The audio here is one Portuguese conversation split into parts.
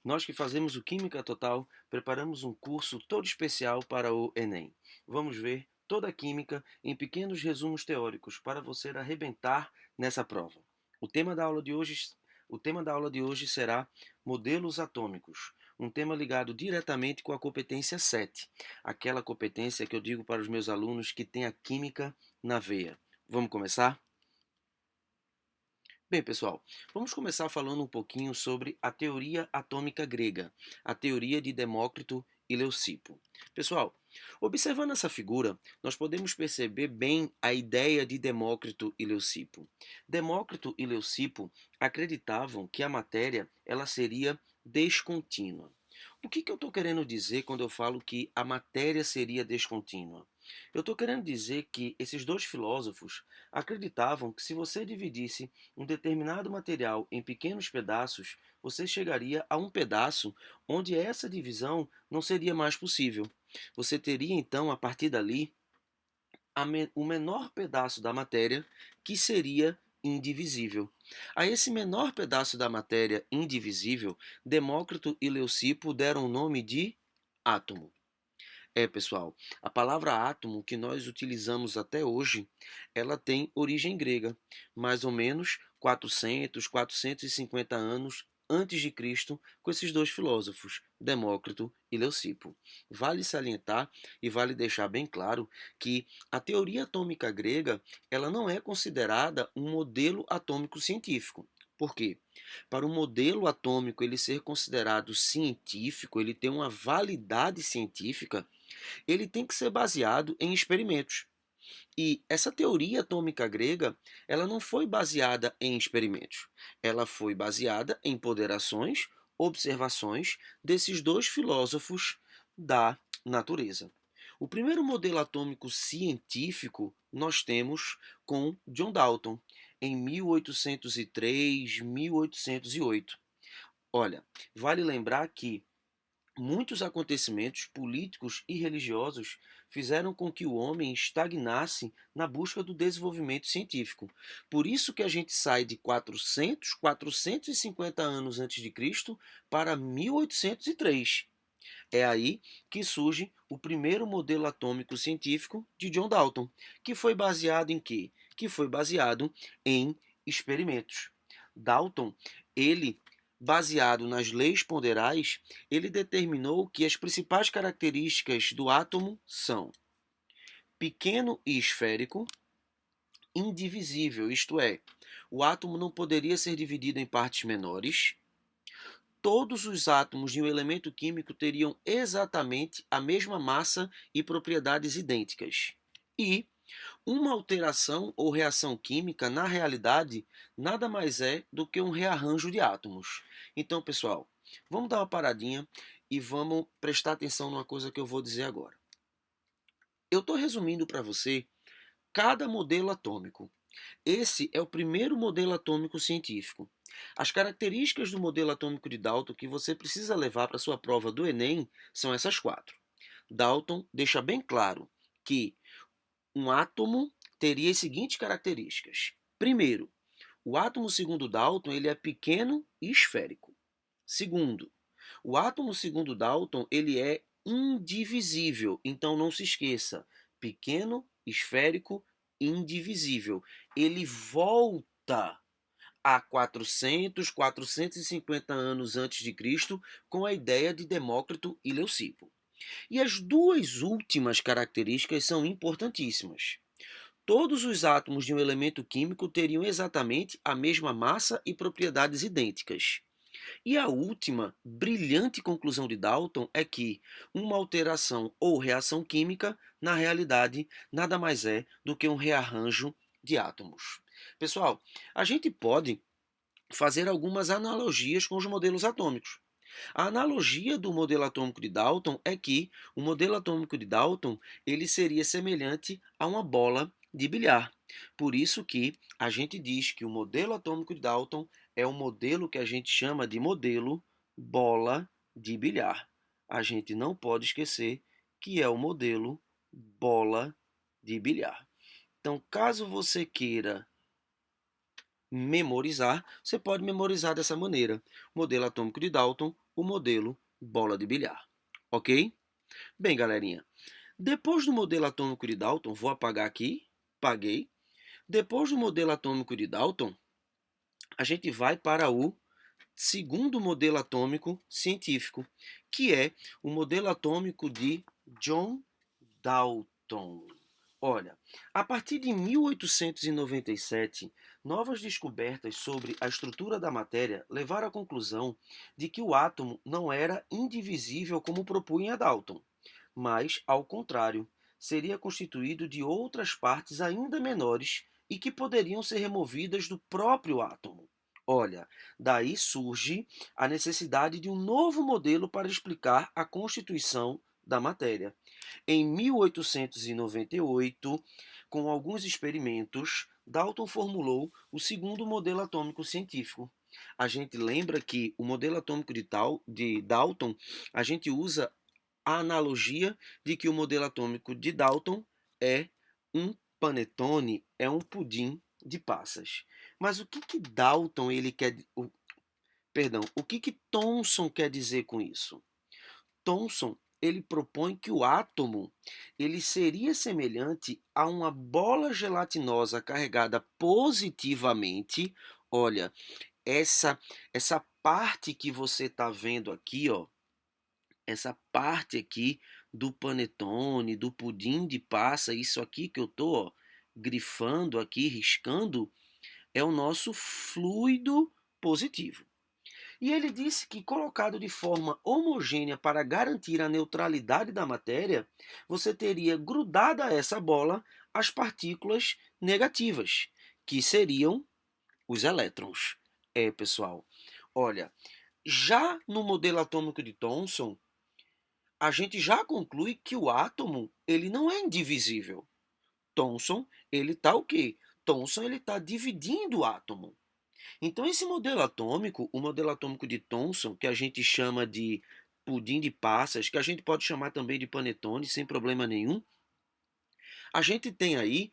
Nós que fazemos o Química Total, preparamos um curso todo especial para o Enem. Vamos ver toda a química em pequenos resumos teóricos para você arrebentar nessa prova. O tema da aula de hoje, o tema da aula de hoje será modelos atômicos, um tema ligado diretamente com a competência 7, aquela competência que eu digo para os meus alunos que tem a química na veia. Vamos começar? Bem, pessoal, vamos começar falando um pouquinho sobre a teoria atômica grega, a teoria de Demócrito e Leucipo. Pessoal, observando essa figura, nós podemos perceber bem a ideia de Demócrito e Leucipo. Demócrito e Leucipo acreditavam que a matéria ela seria descontínua. O que eu estou querendo dizer quando eu falo que a matéria seria descontínua? Eu estou querendo dizer que esses dois filósofos acreditavam que se você dividisse um determinado material em pequenos pedaços, você chegaria a um pedaço onde essa divisão não seria mais possível. Você teria então, a partir dali, o menor pedaço da matéria que seria indivisível. A esse menor pedaço da matéria indivisível, Demócrito e Leucipo deram o nome de átomo. Pessoal, a palavra átomo que nós utilizamos até hoje, ela tem origem grega, mais ou menos 450 anos antes de Cristo, com esses dois filósofos, Demócrito e Leucipo. Vale salientar e vale deixar bem claro que a teoria atômica grega, ela não é considerada um modelo atômico científico. Por quê? Para o modelo atômico ele ser considerado científico, ele ter uma validade científica, ele tem que ser baseado em experimentos. E essa teoria atômica grega, ela não foi baseada em experimentos. Ela foi baseada em ponderações, observações desses dois filósofos da natureza. O primeiro modelo atômico científico nós temos com John Dalton, em 1803, 1808. Olha, vale lembrar que muitos acontecimentos políticos e religiosos fizeram com que o homem estagnasse na busca do desenvolvimento científico. Por isso que a gente sai de 450 anos antes de Cristo para 1803. É aí que surge o primeiro modelo atômico científico de John Dalton, que foi baseado em quê? Que foi baseado em experimentos. Dalton, ele baseado nas leis ponderais, ele determinou que as principais características do átomo são pequeno e esférico, indivisível, isto é, o átomo não poderia ser dividido em partes menores. Todos os átomos de um elemento químico teriam exatamente a mesma massa e propriedades idênticas. E uma alteração ou reação química, na realidade, nada mais é do que um rearranjo de átomos. Então, pessoal, vamos dar uma paradinha e vamos prestar atenção numa coisa que eu vou dizer agora. Eu estou resumindo para você cada modelo atômico. Esse é o primeiro modelo atômico científico. As características do modelo atômico de Dalton que você precisa levar para sua prova do Enem são essas quatro. Dalton deixa bem claro que um átomo teria as seguintes características. Primeiro, o átomo segundo Dalton ele é pequeno e esférico. Segundo, o átomo segundo Dalton ele é indivisível. Então não se esqueça, pequeno, esférico, indivisível. Ele volta a 450 anos antes de Cristo com a ideia de Demócrito e Leucipo. E as duas últimas características são importantíssimas. Todos os átomos de um elemento químico teriam exatamente a mesma massa e propriedades idênticas. E a última brilhante conclusão de Dalton é que uma alteração ou reação química, na realidade, nada mais é do que um rearranjo de átomos. Pessoal, a gente pode fazer algumas analogias com os modelos atômicos. A analogia do modelo atômico de Dalton é que o modelo atômico de Dalton ele seria semelhante a uma bola de bilhar. Por isso que a gente diz que o modelo atômico de Dalton é um modelo que a gente chama de modelo bola de bilhar. A gente não pode esquecer que é o modelo bola de bilhar. Então, caso você queira memorizar, você pode memorizar dessa maneira: modelo atômico de Dalton, o modelo bola de bilhar. Ok? Bem, galerinha, depois do modelo atômico de Dalton, vou apagar aqui, apaguei. Depois do modelo atômico de Dalton, a gente vai para o segundo modelo atômico científico, que é o modelo atômico de John Dalton. Olha, a partir de 1897, novas descobertas sobre a estrutura da matéria levaram à conclusão de que o átomo não era indivisível como propunha Dalton, mas, ao contrário, seria constituído de outras partes ainda menores e que poderiam ser removidas do próprio átomo. Olha, daí surge a necessidade de um novo modelo para explicar a constituição da matéria. Em 1898, com alguns experimentos, Dalton formulou o segundo modelo atômico científico. A gente lembra que o modelo atômico de Dalton, a gente usa a analogia de que o modelo atômico de Dalton é um panetone, é um pudim de passas. Mas o que que Dalton ele quer, perdão, o que que Thomson quer dizer com isso? Thomson ele propõe que o átomo ele seria semelhante a uma bola gelatinosa carregada positivamente. Olha, essa parte que você está vendo aqui, ó, essa parte aqui do panetone, do pudim de passa, isso aqui que eu tô, ó, grifando aqui, riscando, é o nosso fluido positivo. E ele disse que, colocado de forma homogênea para garantir a neutralidade da matéria, você teria grudada a essa bola as partículas negativas, que seriam os elétrons. É, pessoal, olha, já no modelo atômico de Thomson, a gente já conclui que o átomo ele não é indivisível. Thomson, ele está o quê? Thomson ele está dividindo o átomo. Então, esse modelo atômico, o modelo atômico de Thomson, que a gente chama de pudim de passas, que a gente pode chamar também de panetone, sem problema nenhum, a gente tem aí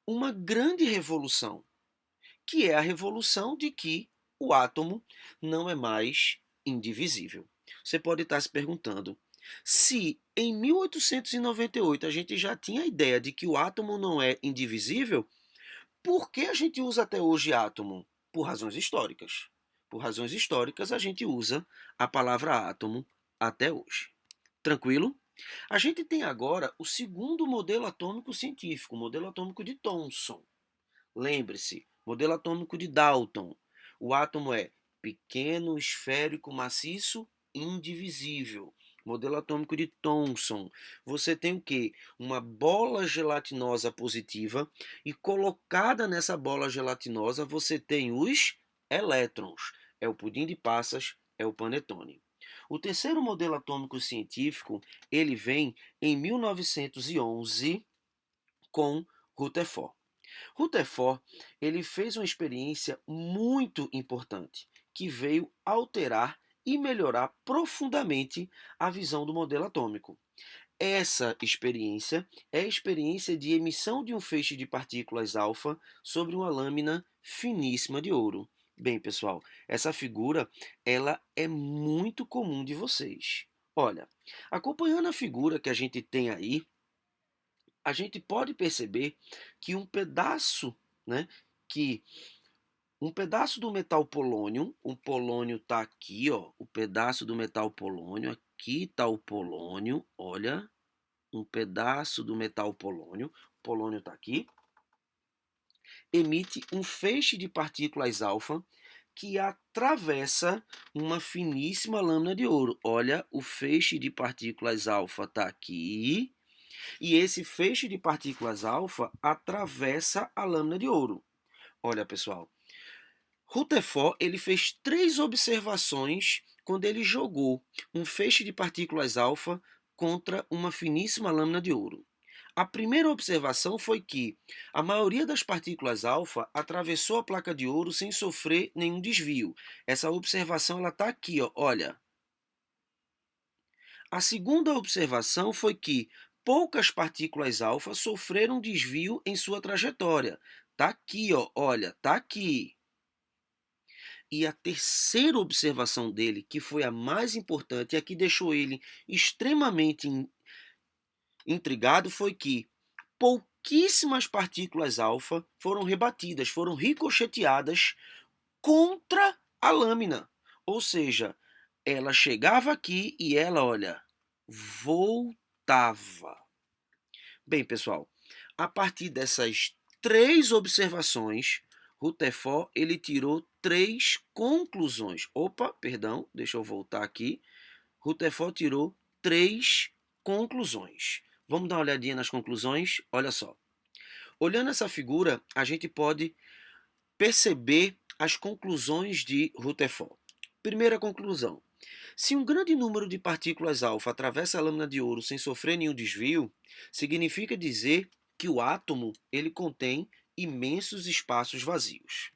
uma grande revolução, que é a revolução de que o átomo não é mais indivisível. Você pode estar se perguntando, se em 1898 a gente já tinha a ideia de que o átomo não é indivisível, por que a gente usa até hoje átomo? Por razões históricas. Por razões históricas, a gente usa a palavra átomo até hoje. Tranquilo? A gente tem agora o segundo modelo atômico científico, o modelo atômico de Thomson. Lembre-se, modelo atômico de Dalton. O átomo é pequeno, esférico, maciço, indivisível. Modelo atômico de Thomson. Você tem o quê? Uma bola gelatinosa positiva e colocada nessa bola gelatinosa você tem os elétrons. É o pudim de passas, é o panetone. O terceiro modelo atômico científico, ele vem em 1911 com Rutherford. Rutherford ele fez uma experiência muito importante que veio alterar e melhorar profundamente a visão do modelo atômico. Essa experiência é a experiência de emissão de um feixe de partículas alfa sobre uma lâmina finíssima de ouro. Bem, pessoal, essa figura ela é muito comum de vocês. Olha, acompanhando a figura que a gente tem aí, a gente pode perceber que né, que um pedaço do metal polônio, o polônio está aqui, ó, o pedaço do metal polônio, aqui está o polônio, olha, um pedaço do metal polônio, o polônio está aqui, emite um feixe de partículas alfa que atravessa uma finíssima lâmina de ouro. Olha, o feixe de partículas alfa está aqui, e esse feixe de partículas alfa atravessa a lâmina de ouro. Olha, pessoal, Rutherford ele fez 3 observações quando ele jogou um feixe de partículas alfa contra uma finíssima lâmina de ouro. A primeira observação foi que a maioria das partículas alfa atravessou a placa de ouro sem sofrer nenhum desvio. Essa observação ela está aqui, ó, olha. A segunda observação foi que poucas partículas alfa sofreram desvio em sua trajetória. Tá aqui, ó, olha, tá aqui. E a terceira observação dele, que foi a mais importante e a que deixou ele extremamente intrigado, foi que pouquíssimas partículas alfa foram rebatidas, foram ricocheteadas contra a lâmina. Ou seja, ela chegava aqui e ela, olha, voltava. Bem, pessoal, a partir dessas três observações, Rutherford ele tirou três conclusões. Opa, perdão, deixa eu voltar aqui. Rutherford tirou três conclusões. Vamos dar uma olhadinha nas conclusões? Olha só. Olhando essa figura, a gente pode perceber as conclusões de Rutherford. Primeira conclusão: se um grande número de partículas alfa atravessa a lâmina de ouro sem sofrer nenhum desvio, significa dizer que o átomo ele contém imensos espaços vazios.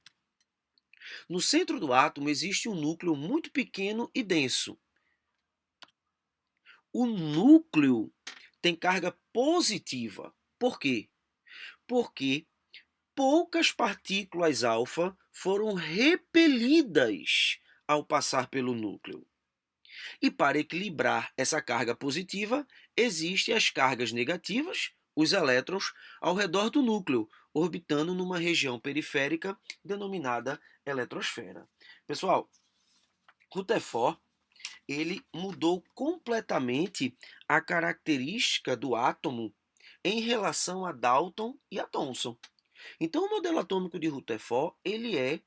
No centro do átomo existe um núcleo muito pequeno e denso. O núcleo tem carga positiva. Por quê? Porque poucas partículas alfa foram repelidas ao passar pelo núcleo. E para equilibrar essa carga positiva, existem as cargas negativas, os elétrons, ao redor do núcleo, orbitando numa região periférica denominada eletrosfera. Pessoal, Rutherford ele mudou completamente a característica do átomo em relação a Dalton e a Thomson. Então, o modelo atômico de Rutherford ele é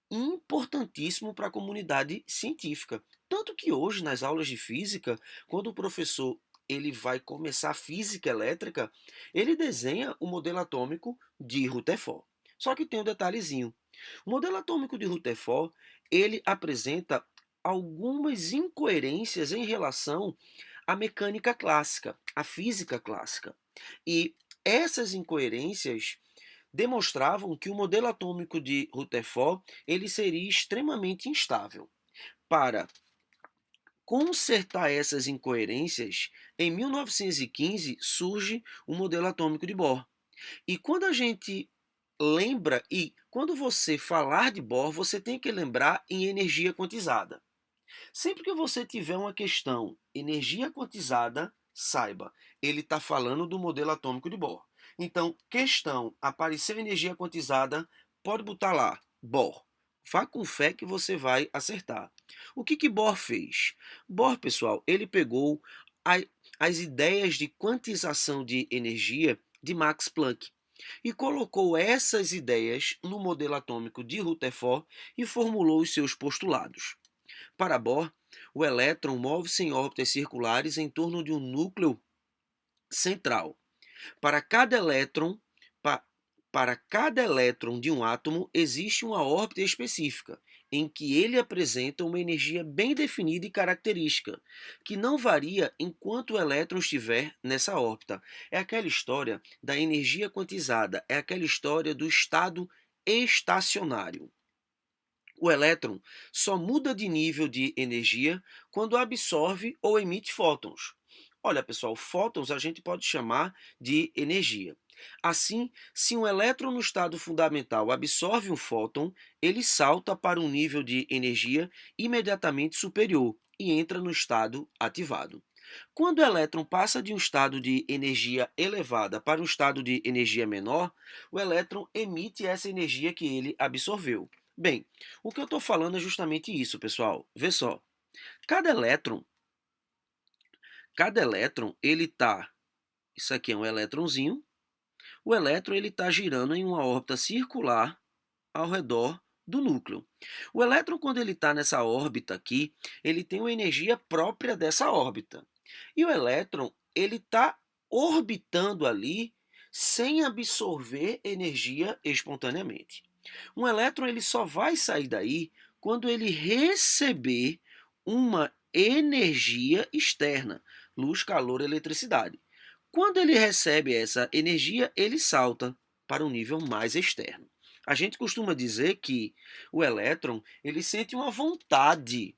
importantíssimo para a comunidade científica. Tanto que hoje, nas aulas de física, quando o professor ele vai começar a física elétrica, ele desenha o modelo atômico de Rutherford. Só que tem um detalhezinho. O modelo atômico de Rutherford, ele apresenta algumas incoerências em relação à mecânica clássica, à física clássica. E essas incoerências demonstravam que o modelo atômico de Rutherford ele seria extremamente instável. Para consertar essas incoerências, em 1915 surge o modelo atômico de Bohr. E quando a gente lembra, e quando você falar de Bohr, você tem que lembrar em energia quantizada. Sempre que você tiver uma questão energia quantizada, saiba, ele está falando do modelo atômico de Bohr. Então, questão, apareceu energia quantizada, pode botar lá, Bohr. Vá com fé que você vai acertar. O que Bohr fez? Bohr, pessoal, ele pegou a, as ideias de quantização de energia de Max Planck e colocou essas ideias no modelo atômico de Rutherford e formulou os seus postulados. Para Bohr, o elétron move-se em órbitas circulares em torno de um núcleo central. Para cada elétron, para cada elétron de um átomo existe uma órbita específica, em que ele apresenta uma energia bem definida e característica, que não varia enquanto o elétron estiver nessa órbita. É aquela história da energia quantizada, é aquela história do estado estacionário. O elétron só muda de nível de energia quando absorve ou emite fótons. Olha, pessoal, fótons a gente pode chamar de energia. Assim, se um elétron no estado fundamental absorve um fóton, ele salta para um nível de energia imediatamente superior e entra no estado ativado. Quando o elétron passa de um estado de energia elevada para um estado de energia menor, o elétron emite essa energia que ele absorveu. Bem, o que eu estou falando é justamente isso, pessoal. Vê só. Cada elétron, cada elétron, ele tá. Isso aqui é um elétronzinho. O elétron ele está girando em uma órbita circular ao redor do núcleo. O elétron, quando ele está nessa órbita aqui, ele tem uma energia própria dessa órbita. E o elétron ele está orbitando ali sem absorver energia espontaneamente. Um elétron ele só vai sair daí quando ele receber uma energia externa, luz, calor, eletricidade. Quando ele recebe essa energia, ele salta para um nível mais externo. A gente costuma dizer que o elétron ele sente uma vontade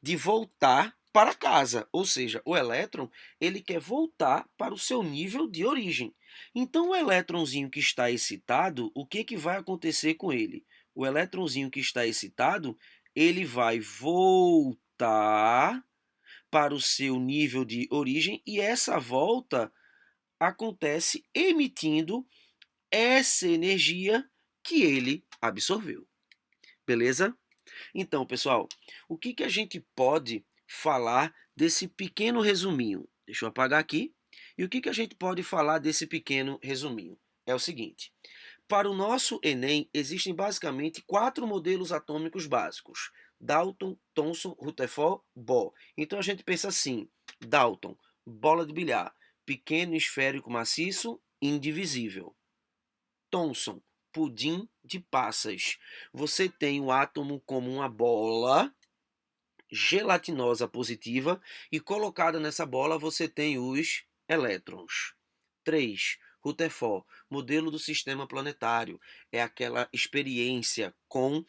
de voltar para casa, ou seja, o elétron ele quer voltar para o seu nível de origem. Então o elétronzinho que está excitado, o que vai acontecer com ele? O elétronzinho que está excitado, ele vai voltar para o seu nível de origem e essa volta acontece emitindo essa energia que ele absorveu. Beleza? Então, pessoal, o que a gente pode falar desse pequeno resuminho? Deixa eu apagar aqui. E o que a gente pode falar desse pequeno resuminho? É o seguinte: para o nosso Enem, existem basicamente 4 modelos atômicos básicos: Dalton, Thomson, Rutherford, Bohr. Então a gente pensa assim: Dalton, bola de bilhar, pequeno esférico maciço, indivisível. Thomson, pudim de passas. Você tem o átomo como uma bola gelatinosa positiva e colocada nessa bola você tem os elétrons. 3. Rutherford, modelo do sistema planetário. É aquela experiência com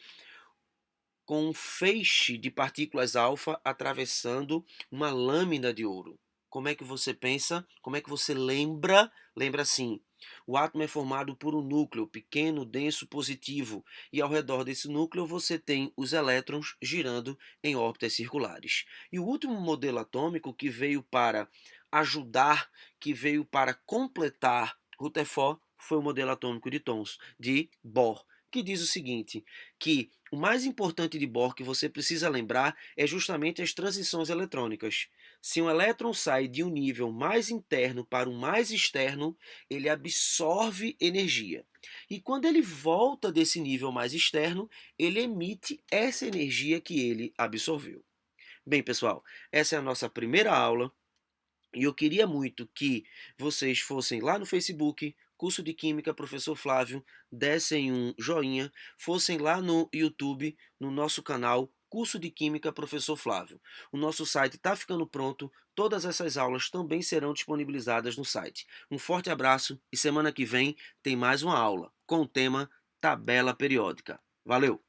um feixe de partículas alfa atravessando uma lâmina de ouro. Como é que você pensa? Como é que você lembra? Lembra assim: o átomo é formado por um núcleo pequeno, denso, positivo, e ao redor desse núcleo você tem os elétrons girando em órbitas circulares. E o último modelo atômico que veio para ajudar, que veio para completar Rutherford, foi o modelo atômico de Thomson, de Bohr, que diz o seguinte, que o mais importante de Bohr que você precisa lembrar é justamente as transições eletrônicas. Se um elétron sai de um nível mais interno para um mais externo, ele absorve energia. E quando ele volta desse nível mais externo, ele emite essa energia que ele absorveu. Bem, pessoal, essa é a nossa primeira aula. E eu queria muito que vocês fossem lá no Facebook, curso de Química Professor Flávio, dessem um joinha, fossem lá no YouTube, no nosso canal Curso de Química Professor Flávio. O nosso site está ficando pronto, todas essas aulas também serão disponibilizadas no site. Um forte abraço e semana que vem tem mais uma aula com o tema Tabela Periódica. Valeu!